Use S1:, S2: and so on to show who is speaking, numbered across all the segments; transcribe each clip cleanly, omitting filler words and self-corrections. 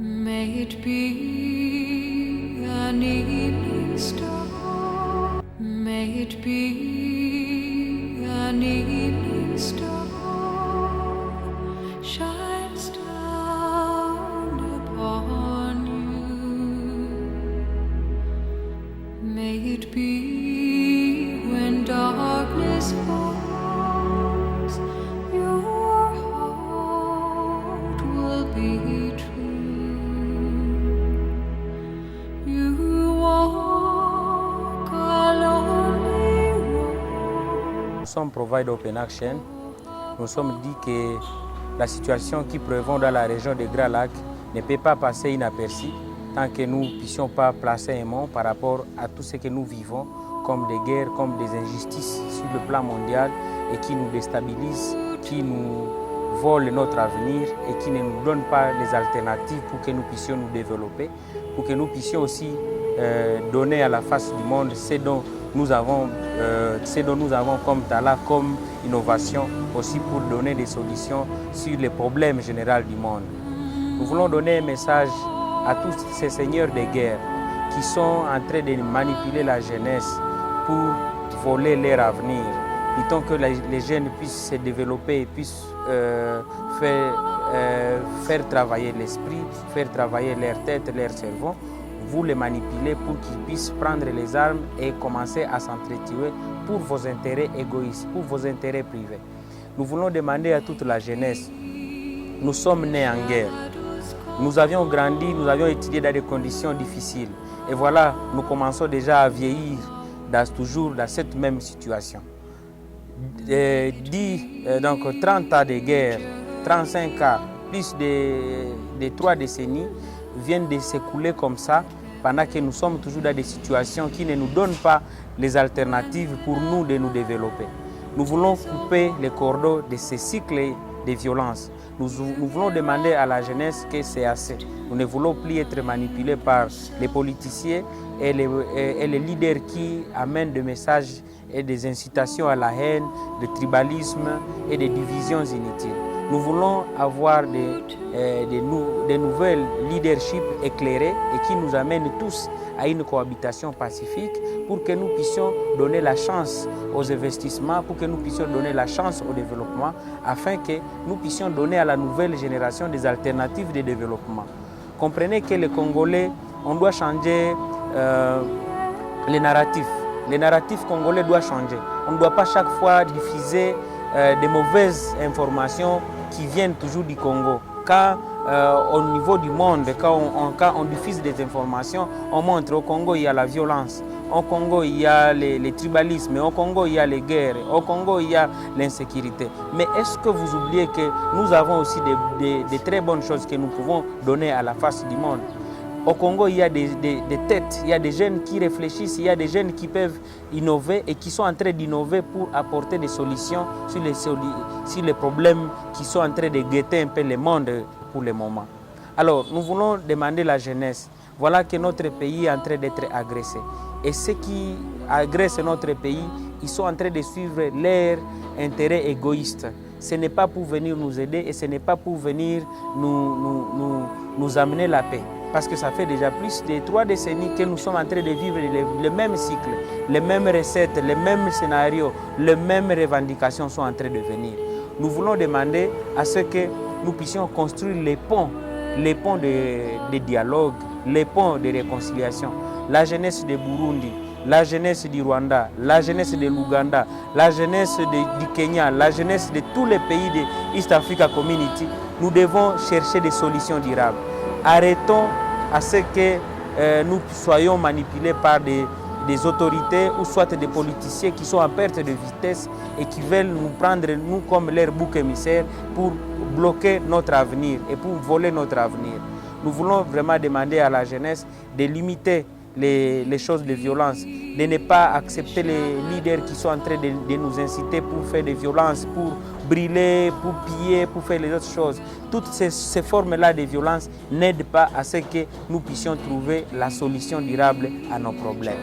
S1: May it be an evening star. May it be an evening star. Shines down upon you. May it be when darkness falls, your heart will be true.
S2: Nous sommes Provide Open Action. Nous sommes dit que la situation qui prévaut dans la région des Grands Lacs ne peut pas passer inaperçue tant que nous ne puissions pas placer un mot par rapport à tout ce que nous vivons comme des guerres, comme des injustices sur le plan mondial et qui nous déstabilisent, qui nous volent notre avenir et qui ne nous donnent pas les alternatives pour que nous puissions nous développer, pour que nous puissions aussi donner à la face du monde ce dont nous avons comme talent, comme innovation, aussi pour donner des solutions sur les problèmes généraux du monde. Nous voulons donner un message à tous ces seigneurs de guerre qui sont en train de manipuler la jeunesse pour voler leur avenir. Dit-on que les jeunes puissent se développer, puissent faire travailler l'esprit, faire travailler leur tête, leur cerveau. Vous les manipulez pour qu'ils puissent prendre les armes et commencer à s'entretuer pour vos intérêts égoïstes, pour vos intérêts privés. Nous voulons demander à toute la jeunesse, nous sommes nés en guerre. Nous avions grandi, nous avions étudié dans des conditions difficiles. Et voilà, nous commençons déjà à vieillir toujours dans cette même situation. Donc 30 ans de guerre, 35 ans, plus de 3 décennies viennent de s'écouler comme ça pendant que nous sommes toujours dans des situations qui ne nous donnent pas les alternatives pour nous de nous développer. Nous voulons couper les cordons de ces cycles de violence. Nous voulons demander à la jeunesse que c'est assez. Nous ne voulons plus être manipulés par les politiciens et les leaders qui amènent des messages et des incitations à la haine, de tribalisme et des divisions inutiles. Nous voulons avoir des nouvelles leaderships éclairés et qui nous amènent tous à une cohabitation pacifique pour que nous puissions donner la chance aux investissements, pour que nous puissions donner la chance au développement, afin que nous puissions donner à la nouvelle génération des alternatives de développement. Comprenez que les Congolais, on doit changer les narratifs. Les narratifs congolais doivent changer. On ne doit pas chaque fois diffuser des mauvaises informations qui viennent toujours du Congo. Quand au niveau du monde, quand on diffuse des informations, on montre au Congo il y a la violence, au Congo il y a les tribalismes, au Congo il y a les guerres, au Congo il y a l'insécurité. Mais est-ce que vous oubliez que nous avons aussi des très bonnes choses que nous pouvons donner à la face du monde? Au Congo, il y a des têtes, il y a des jeunes qui réfléchissent, il y a des jeunes qui peuvent innover et qui sont en train d'innover pour apporter des solutions sur les problèmes qui sont en train de guetter un peu le monde pour le moment. Alors, nous voulons demander à la jeunesse, voilà que notre pays est en train d'être agressé. Et ceux qui agressent notre pays, ils sont en train de suivre leurs intérêts égoïstes. Ce n'est pas pour venir nous aider et ce n'est pas pour venir nous amener la paix. Parce que ça fait déjà plus de 3 décennies que nous sommes en train de vivre le même cycle, les mêmes recettes, les mêmes scénarios, les mêmes revendications sont en train de venir. Nous voulons demander à ce que nous puissions construire les ponts de dialogue, les ponts de réconciliation. La jeunesse de Burundi, la jeunesse du Rwanda, la jeunesse de l'Ouganda, la jeunesse du Kenya, la jeunesse de tous les pays de East Africa Community, nous devons chercher des solutions durables. Arrêtons à ce que nous soyons manipulés par des autorités ou soit des politiciens qui sont en perte de vitesse et qui veulent nous prendre, nous, comme leur bouc émissaire pour bloquer notre avenir et pour voler notre avenir. Nous voulons vraiment demander à la jeunesse de limiter les choses de violence, de ne pas accepter les leaders qui sont en train de nous inciter pour faire des violences, pour brûler, pour piller, pour faire les autres choses. Toutes ces formes-là de violence n'aident pas à ce que nous puissions trouver la solution durable à nos problèmes.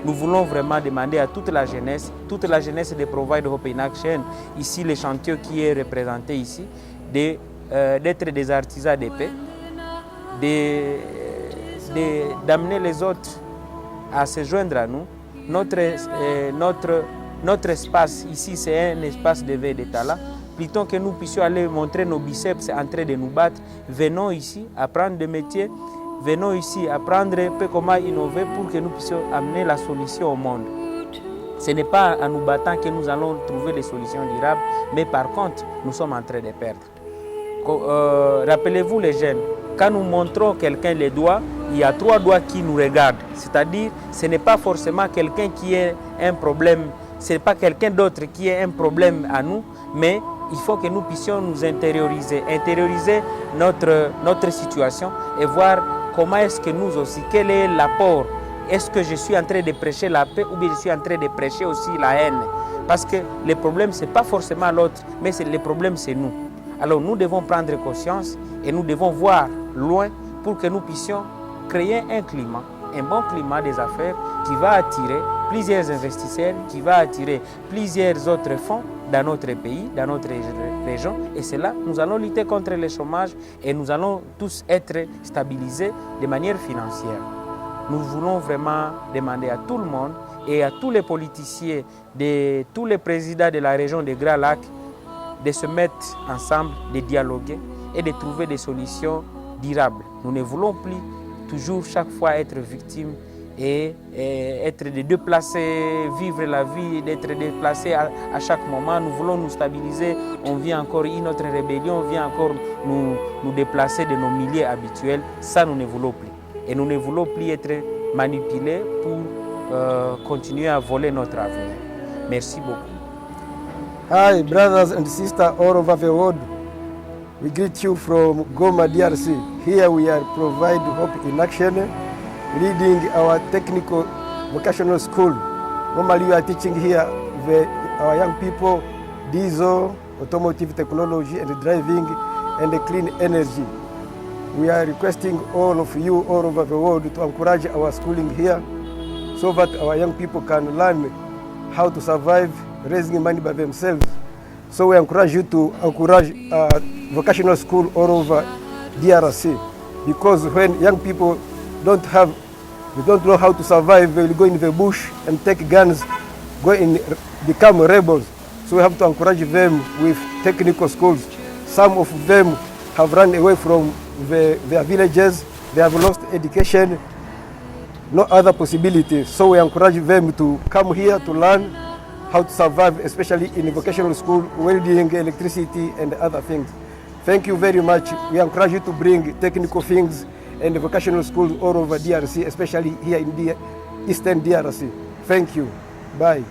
S2: Nous voulons vraiment demander à toute la jeunesse de Provide Hope in Action, ici le chantier qui est représenté ici, d'être des artisans de paix, d'amener les autres à se joindre à nous. Notre espace ici, c'est un espace de veille de Tala. Plutôt que nous puissions aller montrer nos biceps en train de nous battre, venons ici apprendre des métiers, venons ici apprendre un peu comment innover pour que nous puissions amener la solution au monde. Ce n'est pas en nous battant que nous allons trouver des solutions durables, mais par contre, nous sommes en train de perdre. Rappelez-vous les jeunes, quand nous montrons quelqu'un les doigts, il y a 3 doigts qui nous regardent. C'est-à-dire, ce n'est pas forcément quelqu'un qui a un problème, ce n'est pas quelqu'un d'autre qui a un problème à nous, mais il faut que nous puissions nous intérioriser notre situation et voir comment est-ce que nous aussi, quel est l'apport. Est-ce que je suis en train de prêcher la paix ou bien je suis en train de prêcher aussi la haine? Parce que le problème, ce n'est pas forcément l'autre, mais le problème, c'est nous. Alors nous devons prendre conscience et nous devons voir loin pour que nous puissions créer un climat, un bon climat des affaires qui va attirer plusieurs investisseurs, qui va attirer plusieurs autres fonds dans notre pays, dans notre région. Et c'est là nous allons lutter contre le chômage et nous allons tous être stabilisés de manière financière. Nous voulons vraiment demander à tout le monde et à tous les politiciens, tous les présidents de la région des Grands Lacs de se mettre ensemble, de dialoguer et de trouver des solutions durables. Nous ne voulons plus toujours chaque fois être victimes et être déplacés, vivre la vie, d'être déplacés à chaque moment. Nous voulons nous stabiliser, on vient encore une autre rébellion, on vient encore nous déplacer de nos milieux habituels. Ça, nous ne voulons plus. Et nous ne voulons plus être manipulés pour continuer à voler notre avenir. Merci beaucoup.
S3: Hi, brothers and sisters all over the world. We greet you from Goma, DRC. Here we are providing hope in action, leading our technical vocational school. Normally we are teaching here our young people diesel, automotive technology and driving and clean energy. We are requesting all of you all over the world to encourage our schooling here so that our young people can learn how to survive raising money by themselves. So we encourage you to encourage vocational school all over DRC, because when young people don't know how to survive, they will go in the bush and take guns, become rebels. So we have to encourage them with technical schools. Some of them have run away from their villages, they have lost education, no other possibility. So we encourage them to come here to learn how to survive, especially in vocational school, welding, electricity, and other things. Thank you very much. We encourage you to bring technical things and vocational schools all over DRC, especially here in Eastern DRC. Thank you. Bye.